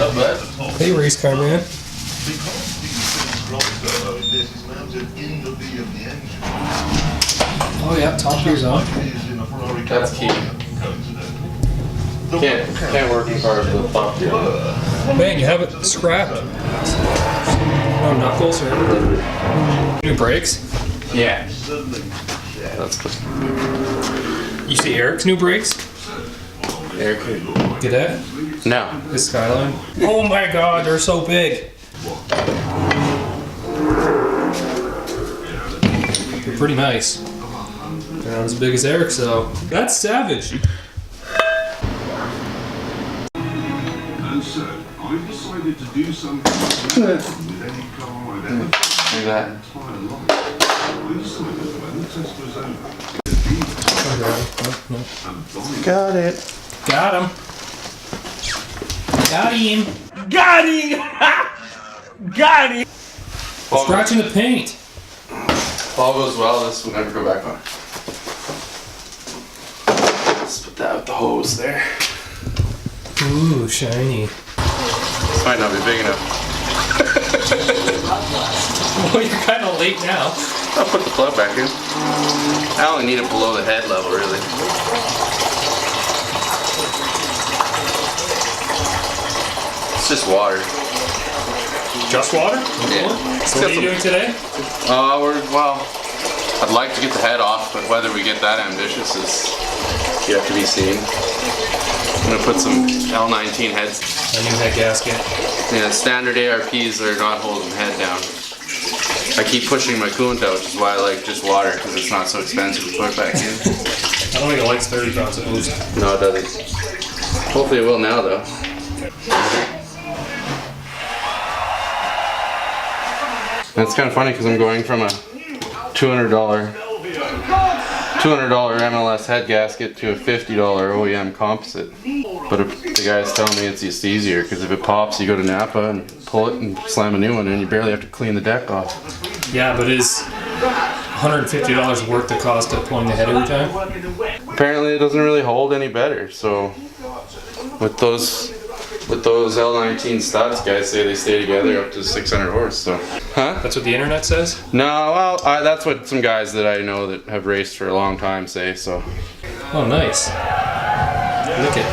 Not bad. Hey, race car man. Oh yeah, top gear's on. That's key. Can't work in cars with top gear. Man, you have it scrapped. No knuckles or anything. New brakes? Yeah. That's good. You see Eric's new brakes? Eric. Get that? No. This Skyline. Oh my god, they're so big. They're pretty nice. They're not as big as Eric's though. That's savage. And so, I've decided to do something with any car I've ever Like that. entire life. I decided when the test was over, Got it. Got him. Got him. Got him! Got him! Scratching the paint. If all goes well, this will never go back on. Let's put that with the hose there. Ooh, shiny. This might not be big enough. Well, you're kind of late now. I'll put the plug back in. I only need it below the head level, really. It's just water. Just water? Yeah. So what are you doing today? Well, I'd like to get the head off, but whether we get that ambitious is yet to be seen. I'm gonna put some L19 heads. A new head gasket. Yeah, standard ARPs are not holding the head down. I keep pushing my coolant out, which is why I like just water, because it's not so expensive to put back in. I don't think it likes 30 pounds of boost. No, it doesn't. Hopefully it will now, though. And it's kind of funny because I'm going from a $200 MLS head gasket to a $50 OEM composite. But if the guys tell me it's just easier because if it pops, you go to Napa and pull it and slam a new one, and you barely have to clean the deck off. Yeah, but is $150 worth the cost of pulling the head every time? Apparently, it doesn't really hold any better. So with those L19 studs, guys say they stay together up to 600 horse. So, huh? That's what the internet says? No, well, that's what some guys that I know that have raced for a long time say. So. Oh, nice. Look it.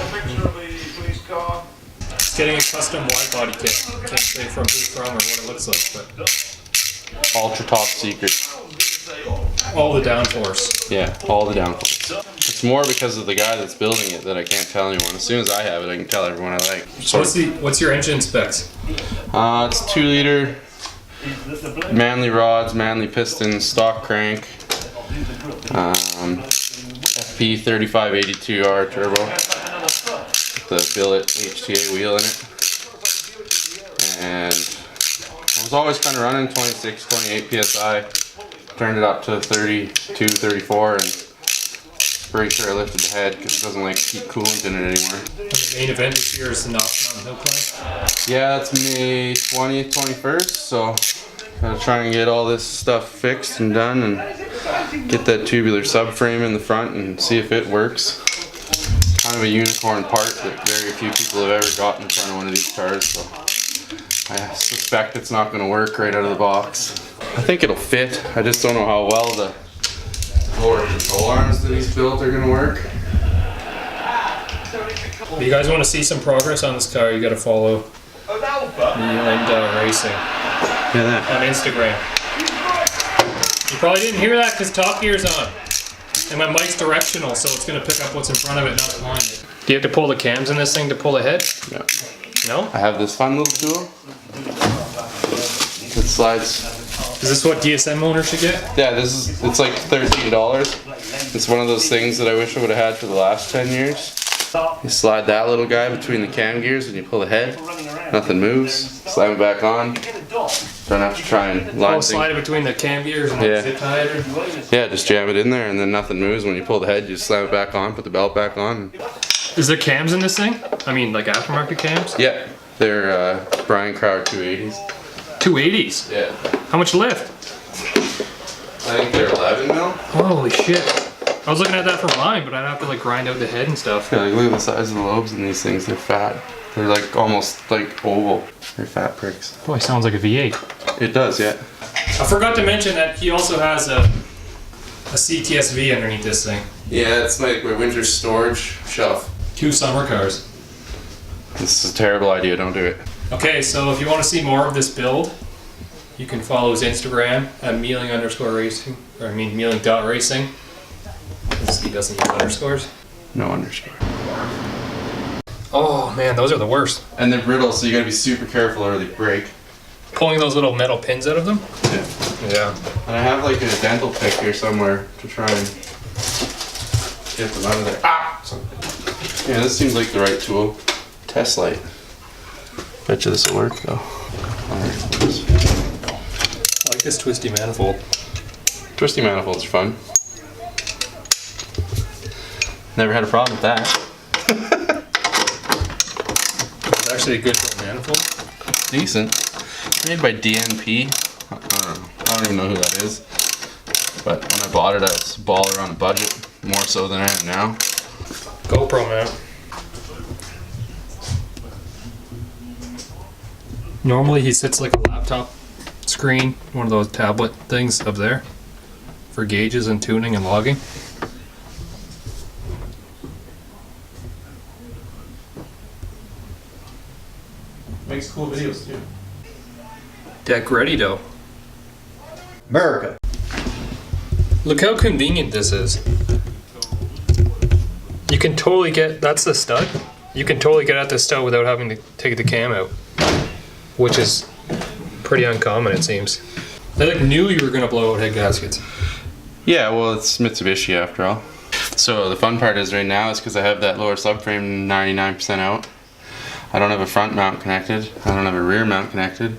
It's getting a custom wide body kit. Can't say from who from or what it looks like, but Ultra top secret. all the downforce. Yeah, all the downforce. It's more because of the guy that's building it that I can't tell anyone. As soon as I have it, I can tell everyone I like. So what's your engine specs? It's 2-liter, manly rods, manly pistons, stock crank, FP 3582R turbo, with the billet HTA wheel in it, and I was always kind of running 26, 28 PSI. Turned it up to 32, 34, and pretty sure I lifted the head because it doesn't like keep coolant in it anymore. And the main event this year is the Knox Mountain Hill Climb. Yeah, it's May 20th, 21st, so gotta try and get all this stuff fixed and done and get that tubular subframe in the front and see if it works. Kind of a unicorn part that very few people have ever gotten in front of one of these cars, so I suspect it's not going to work right out of the box. I think it'll fit. I just don't know how well the lower control arms that he's built are going to work. If you guys want to see some progress on this car, you got to follow Newland Racing on Instagram. You probably didn't hear that because Top Gear's on. And my mic's directional, so it's going to pick up what's in front of it, not behind it. Do you have to pull the cams in this thing to pull the head? No. No? I have this fun little tool. It slides. Is this what DSM owners should get? Yeah, it's like $13. It's one of those things that I wish I would have had for the last 10 years. You slide that little guy between the cam gears and you pull the head. Nothing moves. Slam it back on. Don't have to try and line slide it between the cam gears and the zip tie it? Yeah, just jam it in there and then nothing moves. When you pull the head, you just slam it back on, put the belt back on. Is there cams in this thing? I mean, like aftermarket cams? Yeah, they're Brian Crower 280s. 280s? Yeah. How much lift? I think they're 11 mil. Holy shit. I was looking at that for mine, but I'd have to like grind out the head and stuff. Yeah, like look at the size of the lobes in these things. They're fat. They're like almost like oval. They're fat pricks. Boy, sounds like a V8. It does, yeah. I forgot to mention that he also has a CTSV underneath this thing. Yeah, it's like my winter storage shelf. 2 summer cars. This is a terrible idea. Don't do it. Okay, so if you want to see more of this build, you can follow his Instagram at mealing_racing, or I mean mealing.racing. He doesn't use underscores. No underscore. Oh man, those are the worst. And they're brittle, so you gotta be super careful or they break. Pulling those little metal pins out of them? Yeah. Yeah. And I have like a dental pick here somewhere to try and get them out of there. Ah! Yeah, this seems like the right tool. Test light. Bet you this will work though. Alright. I like this twisty manifold. Twisty manifolds are fun. Never had a problem with that. It's actually a good little manifold. Decent. Made by DNP. I don't even know who that is. But when I bought it, I was a baller on a budget. More so than I am now. GoPro mount. Normally he sits like a laptop screen, one of those tablet things up there for gauges and tuning and logging. Makes cool videos too. Deck ready though. America. Look how convenient this is. You can totally get, that's the stud. You can totally get at the stud without having to take the cam out, which is pretty uncommon it seems. I like knew you were gonna blow out head gaskets. Yeah, well, it's Mitsubishi after all. So the fun part is right now is because I have that lower subframe 99% out. I don't have a front mount connected. I don't have a rear mount connected,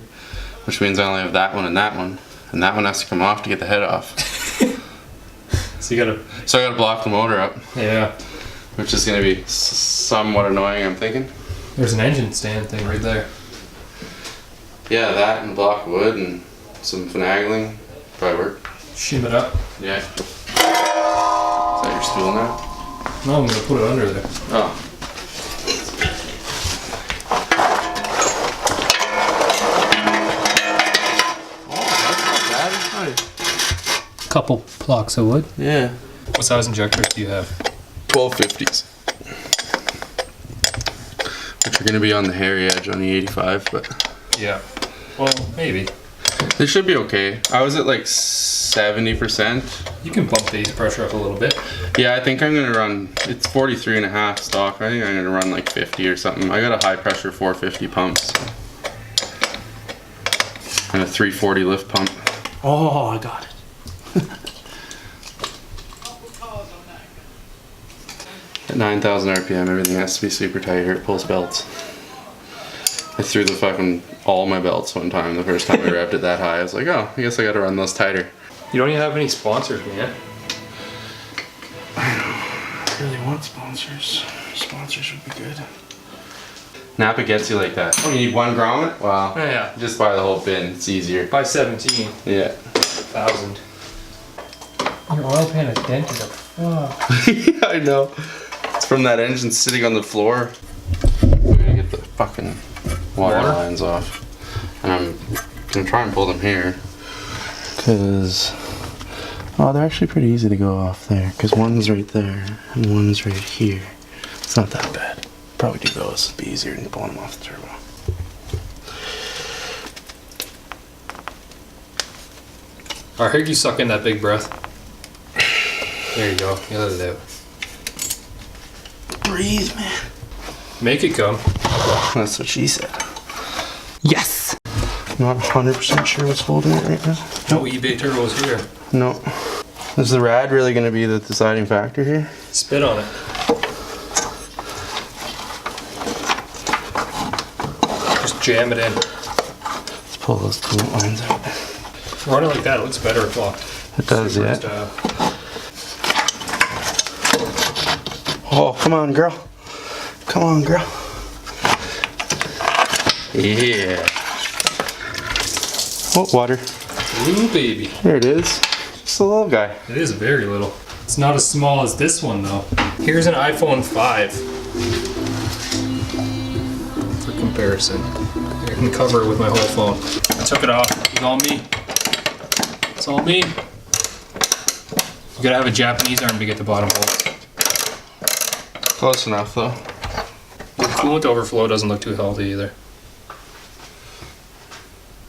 which means I only have that one, and that one has to come off to get the head off. So you gotta. So I gotta block the motor up. Yeah. Which is gonna be somewhat annoying, I'm thinking. There's an engine stand thing right there. Yeah, that and a block of wood and some finagling probably work. Shim it up. Yeah. Is that your stool now? No, I'm gonna put it under there. Oh. Couple blocks of wood. Yeah. What size injectors do you have? 1250s. Which are going to be on the hairy edge on the 85, but Yeah. Well, maybe. they should be okay. I was at like 70%. You can bump base pressure up a little bit. Yeah, I think I'm going to run, it's 43.5 stock. I think I'm going to run like 50 or something. I got a high pressure 450 pump. So. And a 340 lift pump. Oh, I got it. At 9,000 RPM, everything has to be super tight or it pulls belts. I threw all my belts one time. The first time I revved it that high, I was like, oh, I guess I gotta run those tighter. You don't even have any sponsors, man. I really want sponsors. Sponsors would be good. Napa gets you like that. Oh, you need one grommet? Wow. Yeah. Just buy the whole bin, it's easier. By 17,000. Yeah. Your oil pan is dented up. Oh. Yeah, I know. It's from that engine sitting on the floor. We're gonna get the fucking water lines off. And I'm gonna try and pull them here. Cause, oh, they're actually pretty easy to go off there. Cause one's right there and one's right here. It's not that bad. Probably do those. It'd be easier than pulling them off the turbo. I heard you suck in that big breath. There you go. You let it out. Breathe, man. Make it come. That's what she said. Yes! Not 100% sure what's holding it right now. No eBay turbos here. No. Is the rad really going to be the deciding factor here? Spit on it. Just jam it in. Let's pull those coolant lines out. Run it like that. It looks better if locked. It does, Super yeah. style. Oh, come on, girl. Come on, girl. Yeah. Oh, water. Ooh, baby. There it is. Just a little guy. It is very little. It's not as small as this one though. Here's an iPhone 5 for comparison. I can cover it with my whole phone. I took it off. It's all me. It's all me. You gotta have a Japanese arm to get the bottom bolt. Close enough though. The coolant overflow doesn't look too healthy either.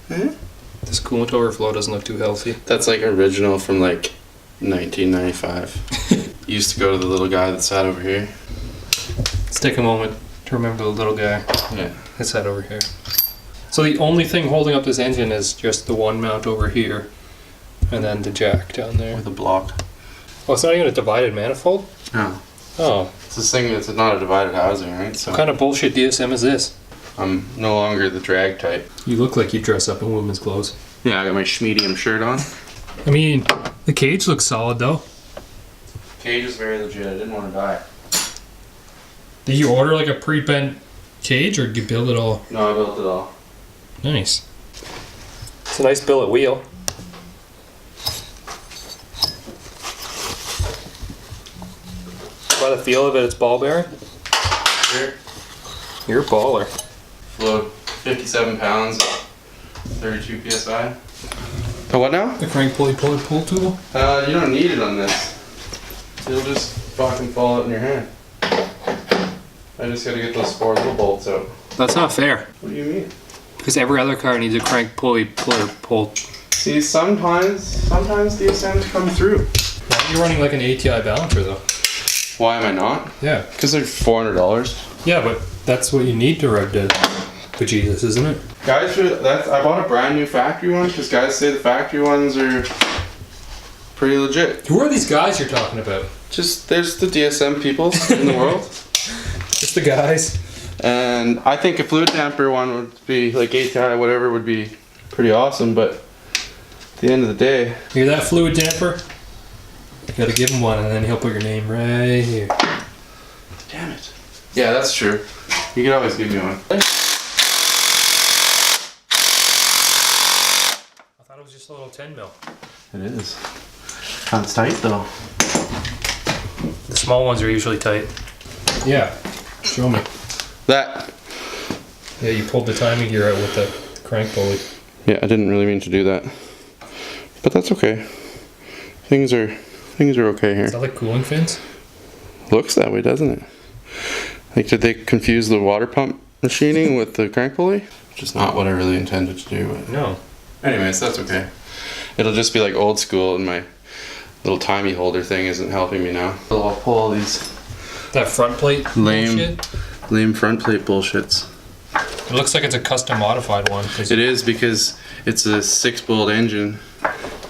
This coolant overflow doesn't look too healthy. That's like original from like 1995. Used to go to the little guy that sat over here. Let's take a moment to remember the little guy Yeah. that sat over here. So the only thing holding up this engine is just the one mount over here, and then the jack down there. With a block. Oh, it's not even a divided manifold? No. Oh, It's this thing that's not a divided housing, right? So what kind of bullshit DSM is this? I'm no longer the drag type. You look like you dress up in women's clothes. Yeah, I got my schmedium shirt on. I mean, the cage looks solid though. Cage is very legit. I didn't want to die. Did you order like a pre-bent cage or did you build it all? No, I built it all. Nice. It's a nice billet wheel. By the feel of it, it's ball bearing. Here. You're a baller. Float 57 pounds, 32 psi. The what now? The crank pulley pull tool. You don't need it on this. It'll just fucking fall out in your hand. I just gotta get those 4 little bolts out. That's not fair. What do you mean? Because every other car needs a crank pulley pull. See, sometimes DSMs come through. Why are you running like an ATI balancer though? Why am I not? Yeah. Because they're $400. Yeah, but that's what you need to rev to bejesus, isn't it? Guys, I bought a brand new factory one because guys say the factory ones are pretty legit. Who are these guys you're talking about? Just there's the DSM people in the world, Just the guys. and I think a fluid damper one would be like ATI, whatever, would be pretty awesome. But at the end of the day, Hear that fluid damper? You gotta give him one and then he'll put your name right here. damn it. Yeah, that's true. You could always give me one. I thought it was just a little 10 mil. It is. It's tight though. The small ones are usually tight. Yeah. Show me. That. Yeah, you pulled the timing gear out with the crank pulley. Yeah, I didn't really mean to do that, but that's okay. Things are okay here. Is that like cooling fins? Looks that way, doesn't it? Like, did they confuse the water pump machining with the crank pulley? Which is not what I really intended to do. But No. anyways, that's okay. It'll just be like old school, and my little timey holder thing isn't helping me now. So I'll pull all these That front plate lame bullshit? front plate bullshits. It looks like it's a custom modified one. It is, because it's a 6-bolt engine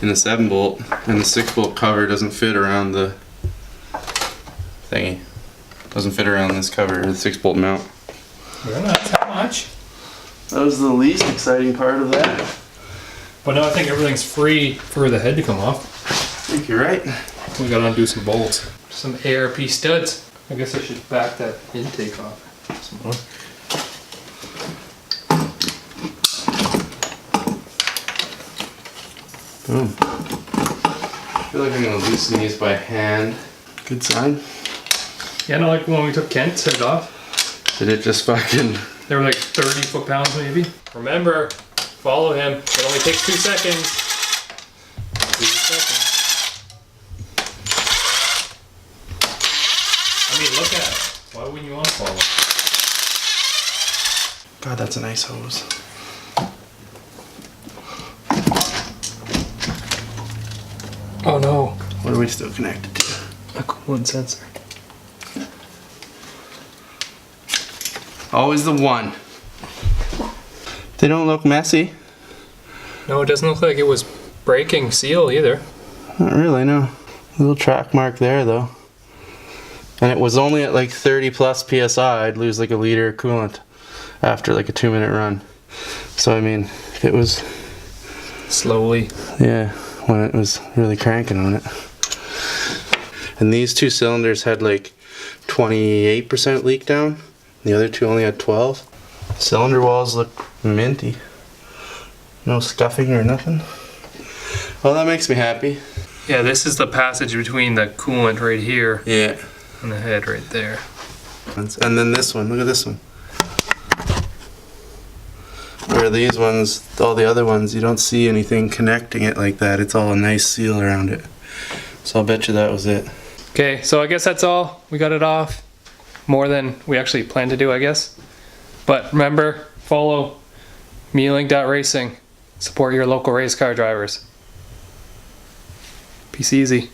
in the 7-bolt, and the 6-bolt cover doesn't fit around the thingy. Doesn't fit around this cover, the 6-bolt mount. Well, not that much. That was the least exciting part of that. But now I think everything's free for the head to come off. I think you're right. We gotta undo some bolts. Some ARP studs. I guess I should back that intake off. Some more. Boom. I feel like I'm gonna loosen these by hand. Good sign. Yeah, no, like when we took Kent's head off. Did it just fucking... They were like 30 foot-pounds maybe. Remember, follow him. It only takes 2 seconds. 2 seconds. I mean, look at it. Why wouldn't you want to follow? God, that's a nice hose. Oh no. What are we still connected to? A coolant sensor. Always the one. They don't look messy. No, it doesn't look like it was breaking seal either. Not really, no. A little track mark there, though. And it was only at like 30 plus PSI, I'd lose like a liter of coolant after like a 2-minute run. So, I mean, it was... Slowly. Yeah, when it was really cranking on it. And these 2 cylinders had like 28% leak down. The other 2 only had 12. Cylinder walls look minty. No scuffing or nothing. Well, that makes me happy. Yeah, this is the passage between the coolant right here Yeah. and the head right there. And then this one, look at this one. Where these ones, all the other ones, you don't see anything connecting it like that. It's all a nice seal around it. So I'll bet you that was it. Okay, so I guess that's all. We got it off. More than we actually planned to do, I guess. But remember, follow mealink.racing. Support your local race car drivers. Peace easy.